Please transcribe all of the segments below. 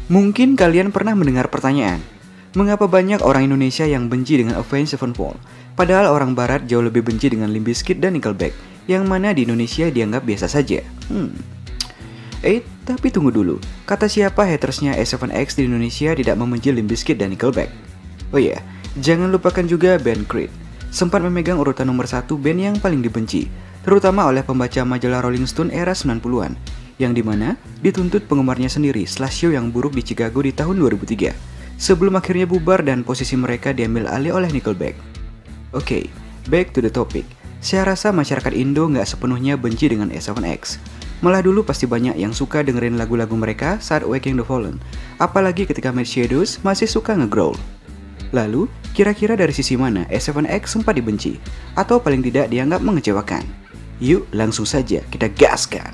Mungkin kalian pernah mendengar pertanyaan, mengapa banyak orang Indonesia yang benci dengan Avenged Sevenfold, padahal orang Barat jauh lebih benci dengan Limp Bizkit dan Nickelback, yang mana di Indonesia dianggap biasa saja? Tapi tunggu dulu, kata siapa hatersnya S7X di Indonesia tidak membenci Limp Bizkit dan Nickelback? Oh iya, jangan lupakan juga band Creed, sempat memegang urutan nomor 1 band yang paling dibenci, terutama oleh pembaca majalah Rolling Stone era 90-an, yang dimana dituntut penggemarnya sendiri setelah show yang buruk di Chicago di tahun 2003, sebelum akhirnya bubar dan posisi mereka diambil alih oleh Nickelback. Oke, back to the topic. Saya rasa masyarakat Indo nggak sepenuhnya benci dengan S7X. Malah dulu pasti banyak yang suka dengerin lagu-lagu mereka saat Waking the Fallen, apalagi ketika Mad Shadows masih suka nge-growl. Lalu, kira-kira dari sisi mana S7X sempat dibenci, atau paling tidak dianggap mengecewakan? Yuk, langsung saja kita gaskan!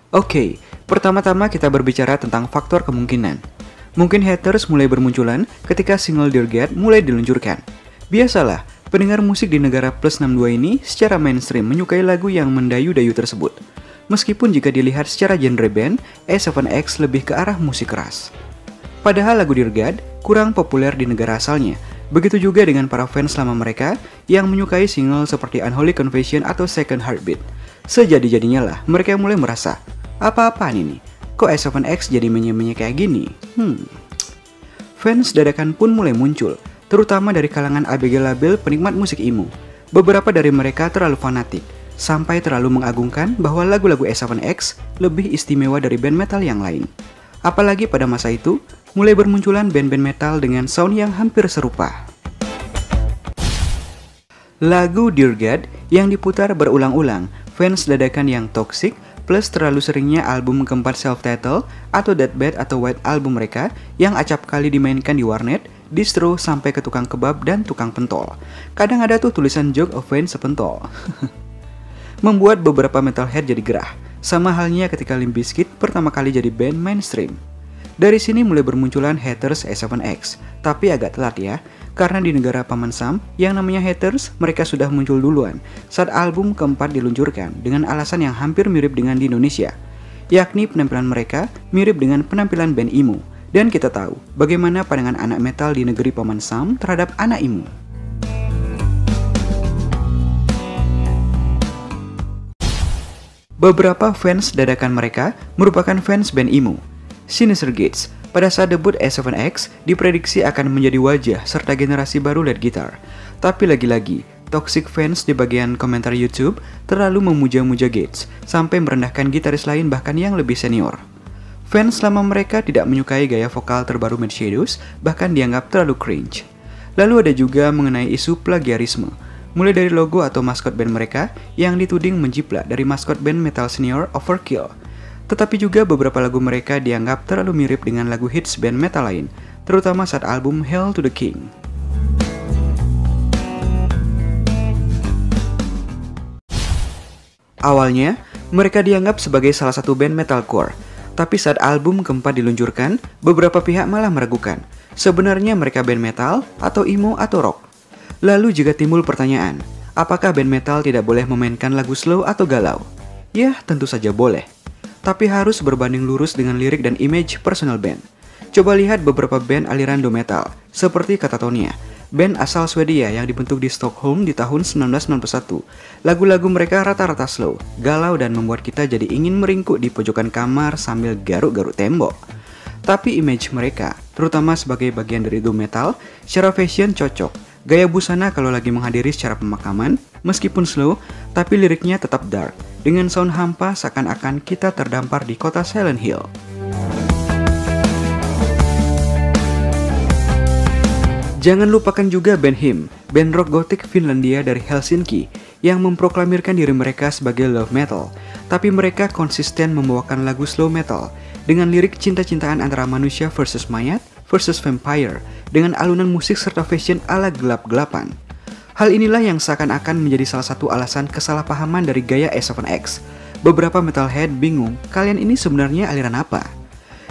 Oke, pertama-tama kita berbicara tentang faktor kemungkinan. Mungkin haters mulai bermunculan ketika single Dear God mulai diluncurkan. Biasalah, pendengar musik di negara plus 62 ini secara mainstream menyukai lagu yang mendayu-dayu tersebut. Meskipun jika dilihat secara genre band, S7X lebih ke arah musik keras. Padahal lagu Dear God kurang populer di negara asalnya. Begitu juga dengan para fans lama mereka yang menyukai single seperti Unholy Confession atau Second Heartbeat. Sejadi-jadinya lah mereka mulai merasa, apa-apaan ini? Kok S7X jadi menye-menye kayak gini? Fans dadakan pun mulai muncul, terutama dari kalangan ABG label penikmat musik emo. Beberapa dari mereka terlalu fanatik, sampai terlalu mengagungkan bahwa lagu-lagu S7X lebih istimewa dari band metal yang lain. Apalagi pada masa itu, mulai bermunculan band-band metal dengan sound yang hampir serupa. Lagu Dear God yang diputar berulang-ulang, fans dadakan yang toxic, plus terlalu seringnya album keempat self-title atau Deathbed atau White Album mereka yang acap kali dimainkan di warnet, distro sampai ke tukang kebab dan tukang pentol. Kadang ada tuh tulisan joke Avenged Sepentol. Membuat beberapa metalhead jadi gerah, sama halnya ketika Limp Bizkit pertama kali jadi band mainstream. Dari sini mulai bermunculan haters S7X, tapi agak telat ya, karena di negara Paman Sam yang namanya haters mereka sudah muncul duluan saat album keempat diluncurkan dengan alasan yang hampir mirip dengan di Indonesia, yakni penampilan mereka mirip dengan penampilan band emo, dan kita tahu bagaimana pandangan anak metal di negeri Paman Sam terhadap anak emo. Beberapa fans dadakan mereka merupakan fans band emo. Sinister Gates pada saat debut S7X diprediksi akan menjadi wajah serta generasi baru lead guitar. Tapi lagi-lagi, toxic fans di bagian komentar YouTube terlalu memuja-muja Gates sampai merendahkan gitaris lain bahkan yang lebih senior. Fans lama mereka tidak menyukai gaya vokal terbaru Mad Shadows, bahkan dianggap terlalu cringe. Lalu ada juga mengenai isu plagiarisme, mulai dari logo atau maskot band mereka yang dituding menjiplak dari maskot band metal senior Overkill. Tetapi juga beberapa lagu mereka dianggap terlalu mirip dengan lagu hits band metal lain, terutama saat album Hail to the King. Awalnya, mereka dianggap sebagai salah satu band metalcore, tapi saat album keempat diluncurkan, beberapa pihak malah meragukan, sebenarnya mereka band metal, atau emo, atau rock. Lalu juga timbul pertanyaan, apakah band metal tidak boleh memainkan lagu slow atau galau? Ya, tentu saja boleh. Tapi harus berbanding lurus dengan lirik dan image personal band. Coba lihat beberapa band aliran do metal, seperti Katatonia, band asal Swedia yang dibentuk di Stockholm di tahun 1991. Lagu-lagu mereka rata-rata slow, galau dan membuat kita jadi ingin meringkuk di pojokan kamar sambil garuk-garuk tembok. Tapi image mereka, terutama sebagai bagian dari do metal, secara fashion cocok. Gaya busana kalau lagi menghadiri secara pemakaman, meskipun slow, tapi liriknya tetap dark, dengan sound hampa seakan-akan kita terdampar di kota Silent Hill. Jangan lupakan juga band HIM, band rock gotik Finlandia dari Helsinki, yang memproklamirkan diri mereka sebagai love metal, tapi mereka konsisten membawakan lagu slow metal, dengan lirik cinta-cintaan antara manusia versus mayat, versus vampire, dengan alunan musik serta fashion ala gelap-gelapan. Hal inilah yang seakan-akan menjadi salah satu alasan kesalahpahaman dari gaya S7X. Beberapa metalhead bingung, kalian ini sebenarnya aliran apa?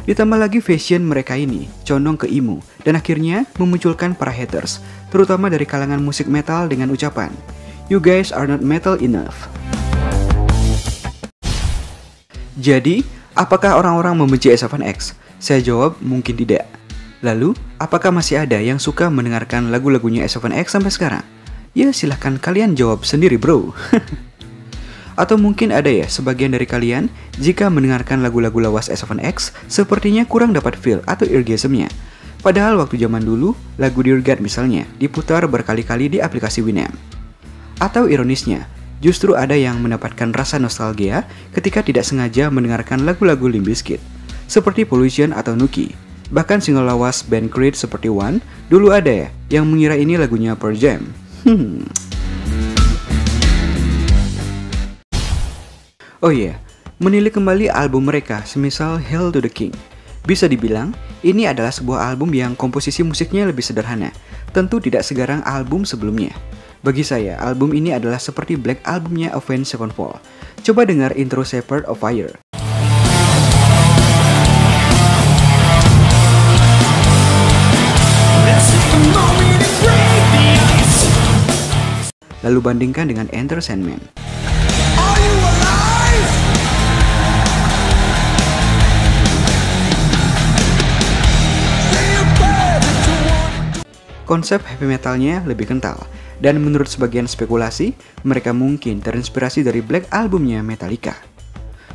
Ditambah lagi fashion mereka ini condong ke emo dan akhirnya memunculkan para haters, terutama dari kalangan musik metal dengan ucapan, "You guys are not metal enough." Jadi, apakah orang-orang membenci S7X? Saya jawab mungkin tidak. Lalu, apakah masih ada yang suka mendengarkan lagu-lagunya S7X sampai sekarang? Ya silahkan kalian jawab sendiri bro. Atau mungkin ada ya sebagian dari kalian jika mendengarkan lagu-lagu lawas S7X sepertinya kurang dapat feel atau eargasm-nya. Padahal waktu zaman dulu, lagu Dear God misalnya diputar berkali-kali di aplikasi Winamp. Atau ironisnya, justru ada yang mendapatkan rasa nostalgia ketika tidak sengaja mendengarkan lagu-lagu Limp Bizkit, seperti Pollution atau Nuki. Bahkan single lawas band Creed seperti One, dulu ada ya yang mengira ini lagunya Pearl Jam. Oh iya, menilik kembali album mereka, semisal Hail to the King. Bisa dibilang, ini adalah sebuah album yang komposisi musiknya lebih sederhana, tentu tidak segarang album sebelumnya. Bagi saya, album ini adalah seperti Black Albumnya Avenged Sevenfold. Coba dengar intro Shepherd of Fire. Lalu bandingkan dengan Enter Sandman. Konsep heavy metalnya lebih kental, dan menurut sebagian spekulasi, mereka mungkin terinspirasi dari Black Albumnya Metallica.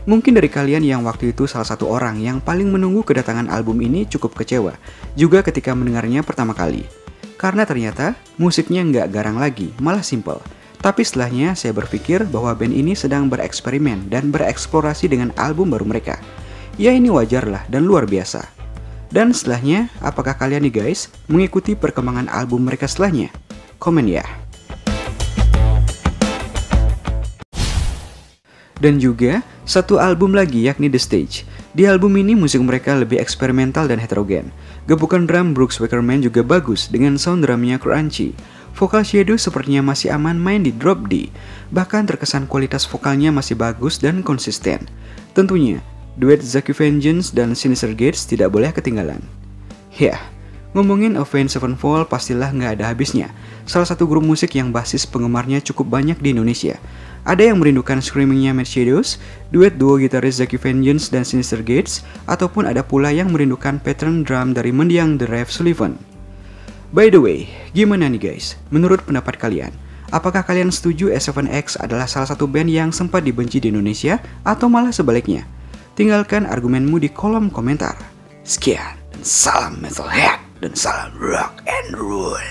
Mungkin dari kalian yang waktu itu salah satu orang yang paling menunggu kedatangan album ini cukup kecewa, juga ketika mendengarnya pertama kali. Karena ternyata musiknya nggak garang lagi, malah simple. Tapi setelahnya saya berpikir bahwa band ini sedang bereksperimen dan bereksplorasi dengan album baru mereka. Ya ini wajar lah dan luar biasa. Dan setelahnya, apakah kalian nih guys mengikuti perkembangan album mereka setelahnya? Komen ya. Dan juga satu album lagi yakni The Stage. Di album ini musik mereka lebih eksperimental dan heterogen. Gepukan drum Brooks Wackerman juga bagus dengan sound drumnya crunchy. Vokal Shadow sepertinya masih aman main di drop D. Bahkan terkesan kualitas vokalnya masih bagus dan konsisten. Tentunya, duet Zaki Vengeance dan Sinister Gates tidak boleh ketinggalan. Ya, ngomongin Avenged Sevenfold pastilah nggak ada habisnya. Salah satu grup musik yang basis penggemarnya cukup banyak di Indonesia. Ada yang merindukan screamingnya Mad Shadows, duet duo gitaris Zaki Vengeance dan Sinister Gates, ataupun ada pula yang merindukan pattern drum dari mendiang The Rev Sullivan. By the way, gimana nih guys? Menurut pendapat kalian, apakah kalian setuju S7X adalah salah satu band yang sempat dibenci di Indonesia atau malah sebaliknya? Tinggalkan argumenmu di kolom komentar. Sekian, dan salam metalhead, dan salam rock and roll.